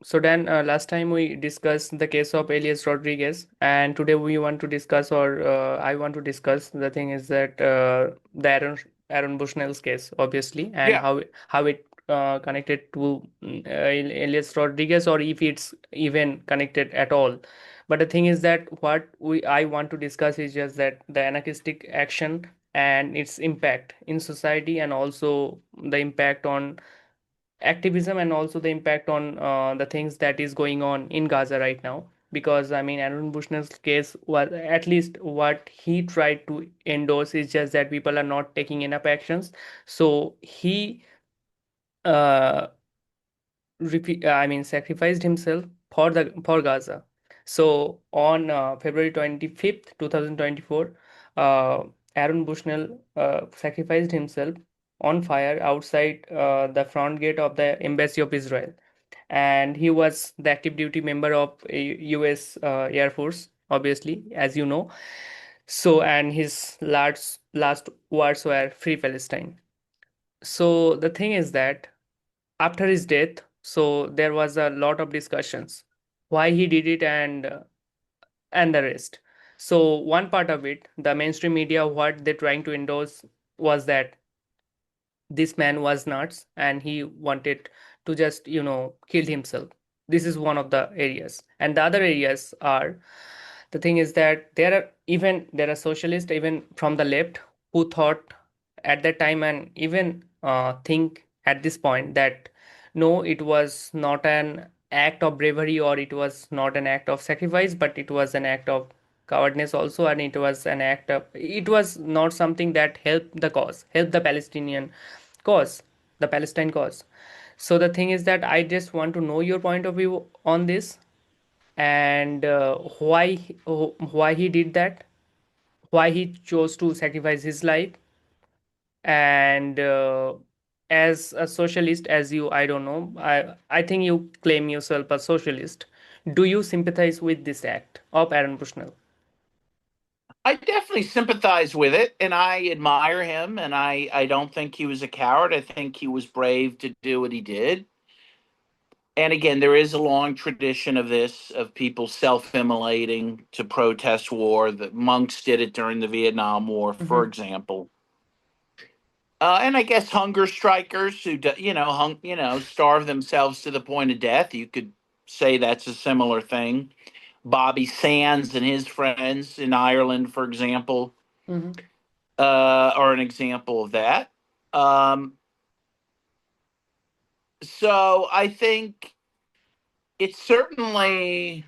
So then, last time we discussed the case of Elias Rodriguez, and today we want to discuss, or I want to discuss, the thing is that the Aaron Bushnell's case, obviously, and Yeah. how it connected to Elias Rodriguez, or if it's even connected at all. But the thing is that what we I want to discuss is just that the anarchistic action and its impact in society, and also the impact on activism, and also the impact on the things that is going on in Gaza right now. Because I mean, Aaron Bushnell's case was, at least what he tried to endorse, is just that people are not taking enough actions. So he uh, I mean, sacrificed himself for Gaza. So on February 25th, 2024, Aaron Bushnell sacrificed himself on fire outside the front gate of the embassy of Israel, and he was the active duty member of US Air Force, obviously, as you know. So, and his last words were "Free Palestine." So the thing is that after his death, so there was a lot of discussions why he did it, and the rest. So one part of it, the mainstream media, what they're trying to endorse was that this man was nuts and he wanted to just kill himself. This is one of the areas, and the other areas are, the thing is that there are socialists even from the left who thought at that time, and even think at this point, that no, it was not an act of bravery, or it was not an act of sacrifice, but it was an act of cowardness also, and it was not something that helped the Palestinian cause, the Palestine cause. So the thing is that I just want to know your point of view on this, and why he did that, why he chose to sacrifice his life, and as a socialist, as you, I don't know, I think you claim yourself a socialist. Do you sympathize with this act of Aaron Bushnell? I definitely sympathize with it and I admire him and I don't think he was a coward. I think he was brave to do what he did. And again, there is a long tradition of this, of people self-immolating to protest war. The monks did it during the Vietnam War, for Mm-hmm. example. And I guess hunger strikers who, starve themselves to the point of death. You could say that's a similar thing. Bobby Sands and his friends in Ireland, for example, Mm-hmm. are an example of that. Um, so I think it's certainly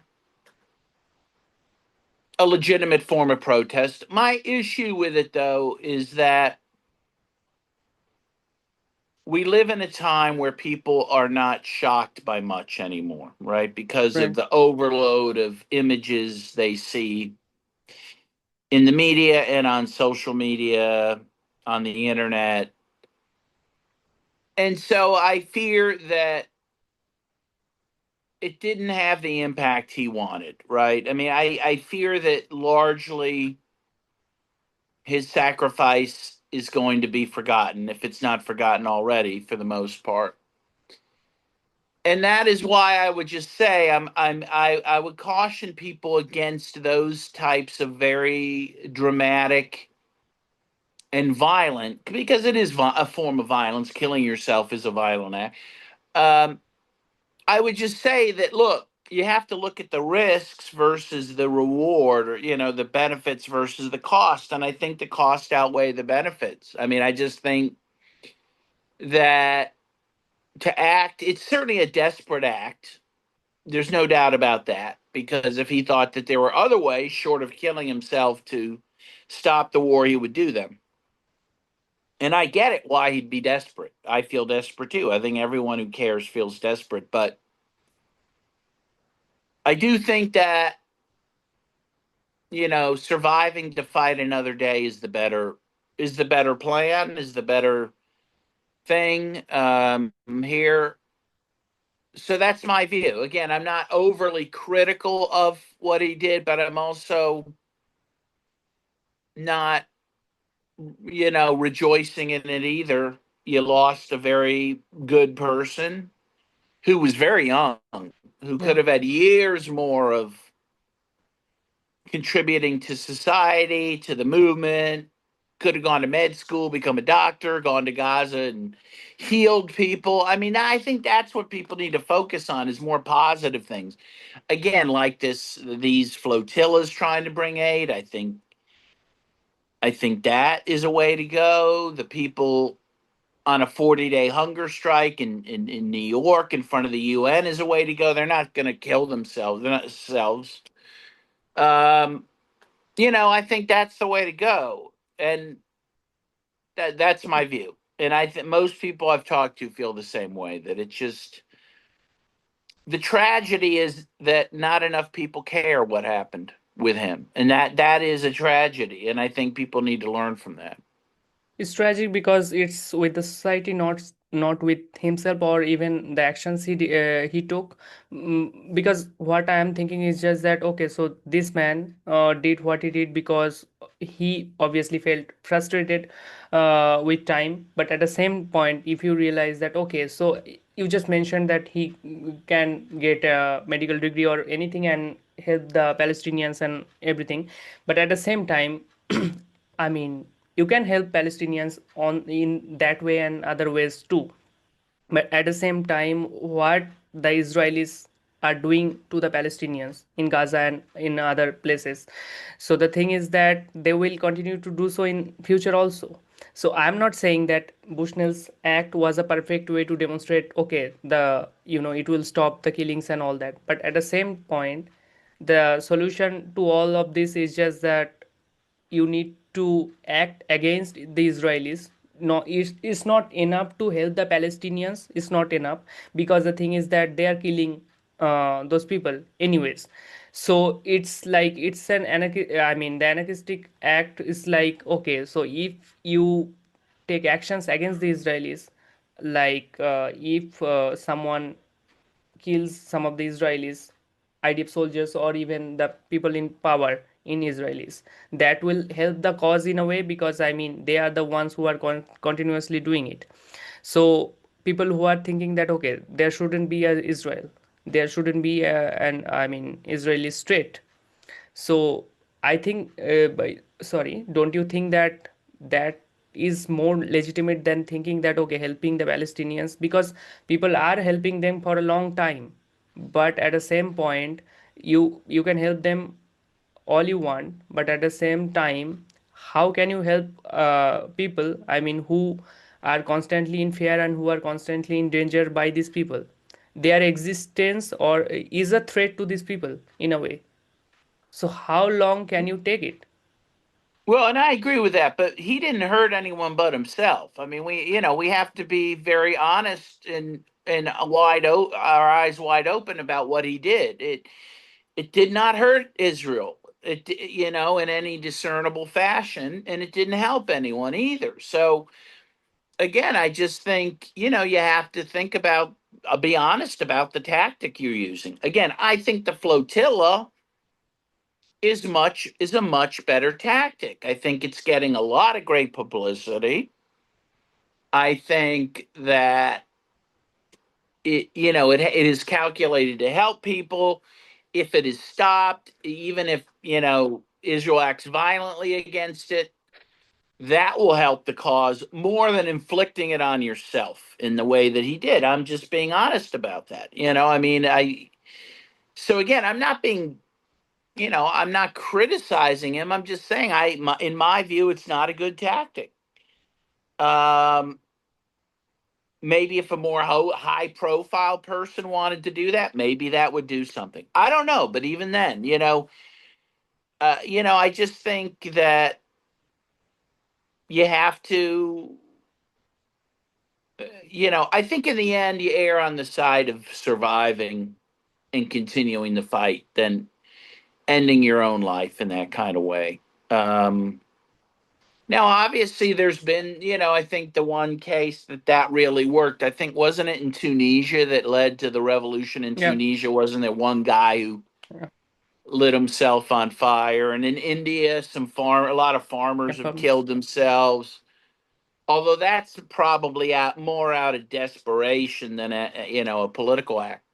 a legitimate form of protest. My issue with it, though, is that we live in a time where people are not shocked by much anymore, right? Because of Right. the overload of images they see in the media and on social media, on the internet. And so I fear that it didn't have the impact he wanted, right? I mean, I fear that largely his sacrifice is going to be forgotten if it's not forgotten already for the most part. And that is why I would just say I would caution people against those types of very dramatic and violent, because it is a form of violence. Killing yourself is a violent act. Um, I would just say that, look, you have to look at the risks versus the reward, or the benefits versus the cost, and I think the cost outweigh the benefits. I mean, I just think that to act, it's certainly a desperate act. There's no doubt about that, because if he thought that there were other ways short of killing himself to stop the war, he would do them. And I get it why he'd be desperate. I feel desperate too. I think everyone who cares feels desperate, but I do think that surviving to fight another day is the better plan, is the better thing here. So that's my view. Again, I'm not overly critical of what he did, but I'm also not, rejoicing in it either. You lost a very good person who was very young, who Yeah. could have had years more of contributing to society, to the movement, could have gone to med school, become a doctor, gone to Gaza and healed people. I mean, I think that's what people need to focus on is more positive things. Again, like these flotillas trying to bring aid, I think that is a way to go. The people on a 40-day hunger strike in New York in front of the UN is a way to go. They're not going to kill themselves. They're not themselves. Um, I think that's the way to go. And that's my view. And I think most people I've talked to feel the same way, that it's just the tragedy is that not enough people care what happened with him. And that is a tragedy. And I think people need to learn from that. It's tragic because it's with the society, not with himself or even the actions he took. Because what I am thinking is just that okay, so this man did what he did because he obviously felt frustrated with time. But at the same point, if you realize that okay, so you just mentioned that he can get a medical degree or anything and help the Palestinians and everything, but at the same time. I mean, you can help Palestinians on in that way and other ways too. But at the same time, what the Israelis are doing to the Palestinians in Gaza and in other places. So the thing is that they will continue to do so in future also. So I'm not saying that Bushnell's act was a perfect way to demonstrate okay the it will stop the killings and all that. But at the same point, the solution to all of this is just that you need to act against the Israelis. No, it's not enough to help the Palestinians. It's not enough because the thing is that they are killing those people anyways. So it's like it's an anarchy. I mean, the anarchistic act is like okay. So if you take actions against the Israelis, like if someone kills some of the Israelis, IDF soldiers, or even the people in power in Israelis. That will help the cause in a way because I mean they are the ones who are continuously doing it. So people who are thinking that okay, there shouldn't be a Israel, there shouldn't be an I mean Israeli state. So I think, sorry, don't you think that that is more legitimate than thinking that okay, helping the Palestinians because people are helping them for a long time, but at the same point, you can help them all you want, but at the same time, how can you help people? I mean, who are constantly in fear and who are constantly in danger by these people? Their existence or is a threat to these people in a way. So how long can you take it? Well, and I agree with that, but he didn't hurt anyone but himself. I mean, we have to be very honest and our eyes wide open about what he did. It did not hurt Israel. In any discernible fashion, and it didn't help anyone either. So again, I just think, you have to think about, be honest about the tactic you're using. Again, I think the flotilla is a much better tactic. I think it's getting a lot of great publicity. I think that it is calculated to help people. If it is stopped, even if Israel acts violently against it, that will help the cause more than inflicting it on yourself in the way that he did. I'm just being honest about that. I mean, so again, I'm not criticizing him. I'm just saying in my view, it's not a good tactic. Um, Maybe if a more high profile person wanted to do that, maybe that would do something. I don't know, but even then, I just think that you have to, I think in the end, you err on the side of surviving and continuing the fight than ending your own life in that kind of way. Now, obviously, there's been, I think the one case that really worked, I think, wasn't it in Tunisia that led to the revolution in Yeah, Tunisia? Wasn't there one guy who yeah, lit himself on fire? And in India, a lot of farmers have performance. killed themselves. Although that's probably out more out of desperation than a political act.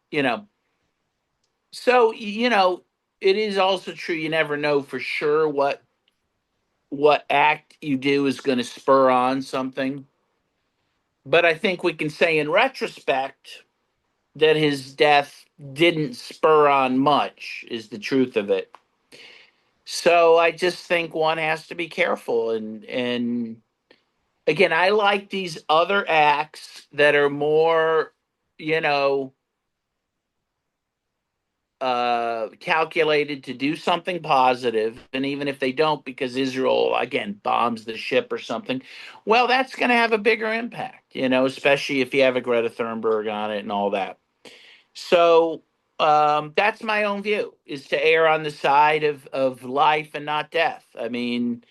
So it is also true you never know for sure what act you do is going to spur on something. But I think we can say in retrospect that his death didn't spur on much, is the truth of it. So I just think one has to be careful. And again, I like these other acts that are more, you know, calculated to do something positive, and even if they don't, because Israel again bombs the ship or something, well, that's going to have a bigger impact, especially if you have a Greta Thunberg on it and all that. So that's my own view: is to err on the side of life and not death. I mean,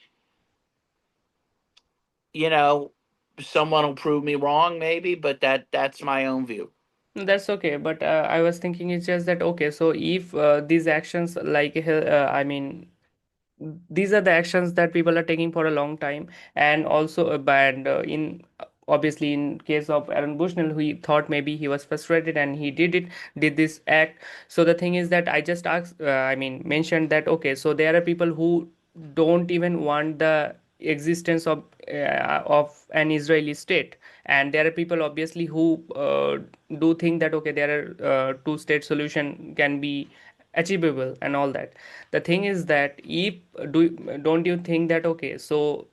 you know, someone will prove me wrong, maybe, but that's my own view. That's okay, but I was thinking it's just that okay, so if these actions like I mean these are the actions that people are taking for a long time, and also and in obviously in case of Aaron Bushnell, who he thought maybe he was frustrated and he did this act. So the thing is that I just asked I mean mentioned that okay, so there are people who don't even want the existence of an Israeli state, and there are people obviously who do think that okay, there are two-state solution can be achievable and all that. The thing is that if do don't you think that okay, so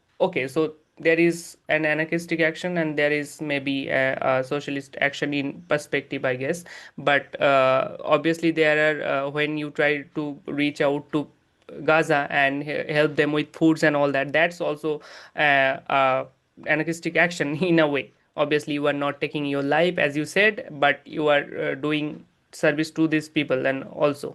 there is an anarchistic action and there is maybe a socialist action in perspective, I guess. But obviously there are when you try to reach out to Gaza and help them with foods and all that, that's also anarchistic action in a way. Obviously you are not taking your life as you said, but you are doing service to these people and also.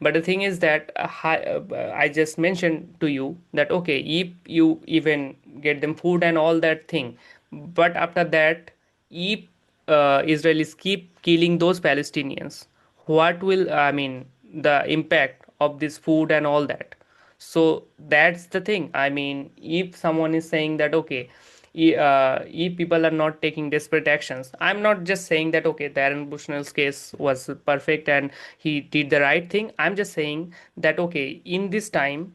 But the thing is that I just mentioned to you that okay, if you even get them food and all that thing, but after that, if Israelis keep killing those Palestinians, what will I mean the impact of this food and all that? So that's the thing. I mean, if someone is saying that okay, if people are not taking desperate actions, I'm not just saying that okay, Darren Bushnell's case was perfect and he did the right thing. I'm just saying that okay, in this time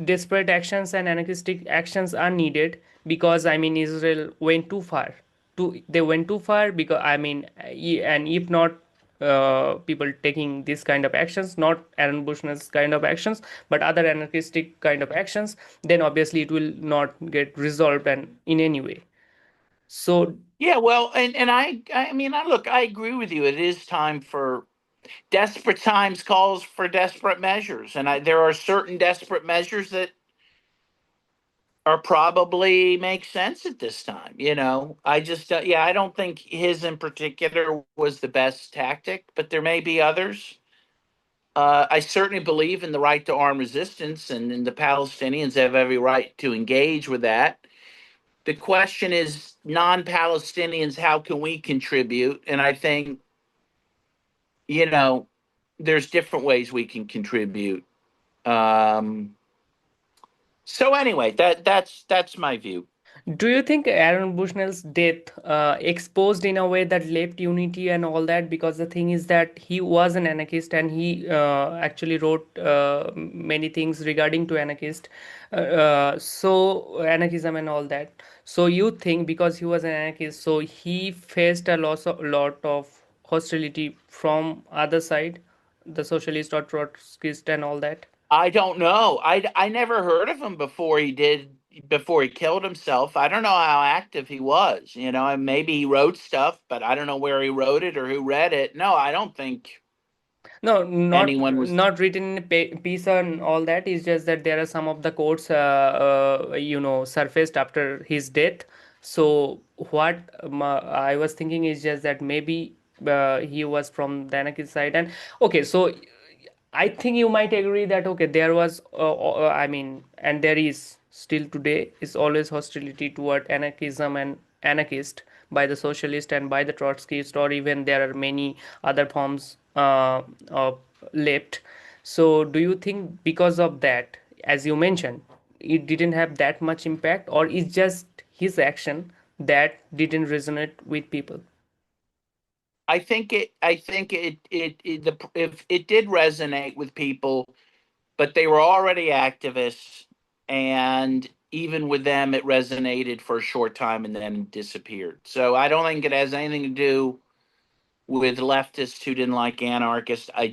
desperate actions and anarchistic actions are needed, because I mean Israel went too far. They went too far, because I mean and if not people taking this kind of actions, not Aaron Bushnell's kind of actions, but other anarchistic kind of actions, then obviously it will not get resolved and in any way. So Yeah, well, and I mean, look, I agree with you. It is time for desperate times calls for desperate measures, and there are certain desperate measures that are probably make sense at this time. I just yeah, I don't think his in particular was the best tactic, but there may be others. I certainly believe in the right to arm resistance, and the Palestinians have every right to engage with that. The question is, non-Palestinians, how can we contribute? And I think, you know, there's different ways we can contribute. Um, so anyway, that's my view. do you think Aaron Bushnell's death exposed in a way that left unity and all that? Because the thing is that he was an anarchist and he actually wrote many things regarding to so anarchism and all that. So you think because he was an anarchist, so he faced lot of hostility from other side, the socialist or Trotskyist and all that? I don't know. I never heard of him before he killed himself. I don't know how active he was. And maybe he wrote stuff, but I don't know where he wrote it or who read it. No, I don't think No, not anyone was. not written in piece and all that. It's just that there are some of the quotes, surfaced after his death. So what I was thinking is just that maybe he was from the anarchist side, and okay, so I think you might agree that okay, there was, I mean, and there is still today is always hostility toward anarchism and anarchist by the socialist and by the Trotskyist, or even there are many other forms of left. So, do you think because of that, as you mentioned, it didn't have that much impact, or it's just his action that didn't resonate with people? If it did resonate with people, but they were already activists, and even with them, it resonated for a short time and then disappeared. So I don't think it has anything to do with leftists who didn't like anarchists. I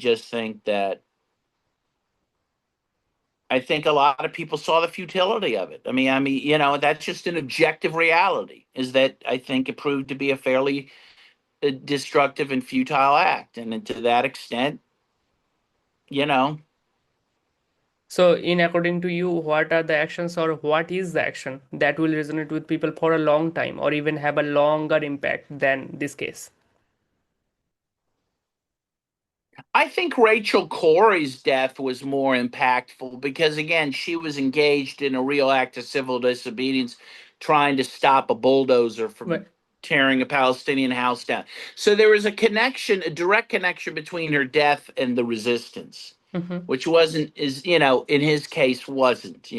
think a lot of people saw the futility of it. That's just an objective reality. Is that I think it proved to be a fairly destructive and futile act, and to that extent, you know, So, in according to you, what are the actions or what is the action that will resonate with people for a long time or even have a longer impact than this case? I think Rachel Corrie's death was more impactful because, again, she was engaged in a real act of civil disobedience, trying to stop a bulldozer from Right. tearing a Palestinian house down. So there was a connection, a direct connection between her death and the resistance, Mm-hmm. which wasn't, in his case, wasn't.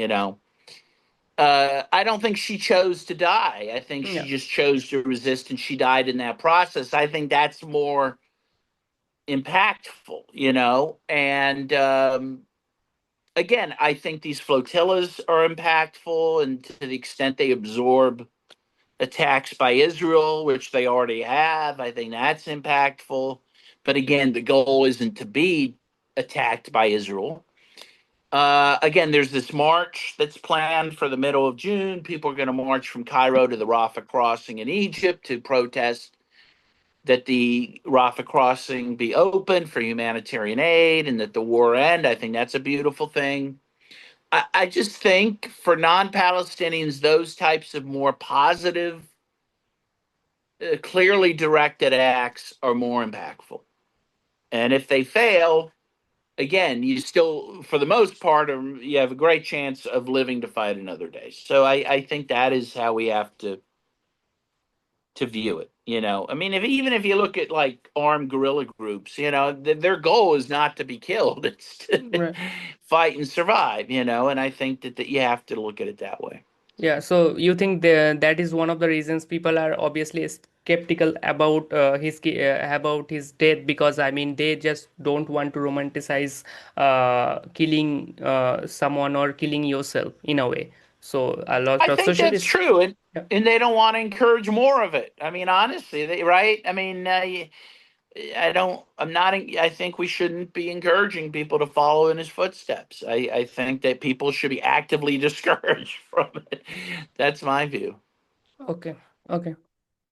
I don't think she chose to die. I think she Yeah. just chose to resist, and she died in that process. I think that's more impactful. And again, I think these flotillas are impactful, and to the extent they absorb attacks by Israel, which they already have, I think that's impactful. But again, the goal isn't to be attacked by Israel. Again, there's this march that's planned for the middle of June. People are going to march from Cairo to the Rafah crossing in Egypt to protest that the Rafah crossing be open for humanitarian aid and that the war end. I think that's a beautiful thing. I just think for non-Palestinians, those types of more positive, clearly directed acts are more impactful. And if they fail, again, you still, for the most part, you have a great chance of living to fight another day. So I think that is how we have to view it. Even if you look at like armed guerrilla groups, their goal is not to be killed; it's to Right. fight and survive. And I think that you have to look at it that way. Yeah, so you think that is one of the reasons people are obviously skeptical about about his death, because I mean they just don't want to romanticize killing someone or killing yourself in a way. So a lot I of think that's socialists. true, and Yeah. and they don't want to encourage more of it. I mean, honestly, right? I don't. I'm not. I think we shouldn't be encouraging people to follow in his footsteps. I think that people should be actively discouraged from it. That's my view. Okay. Okay.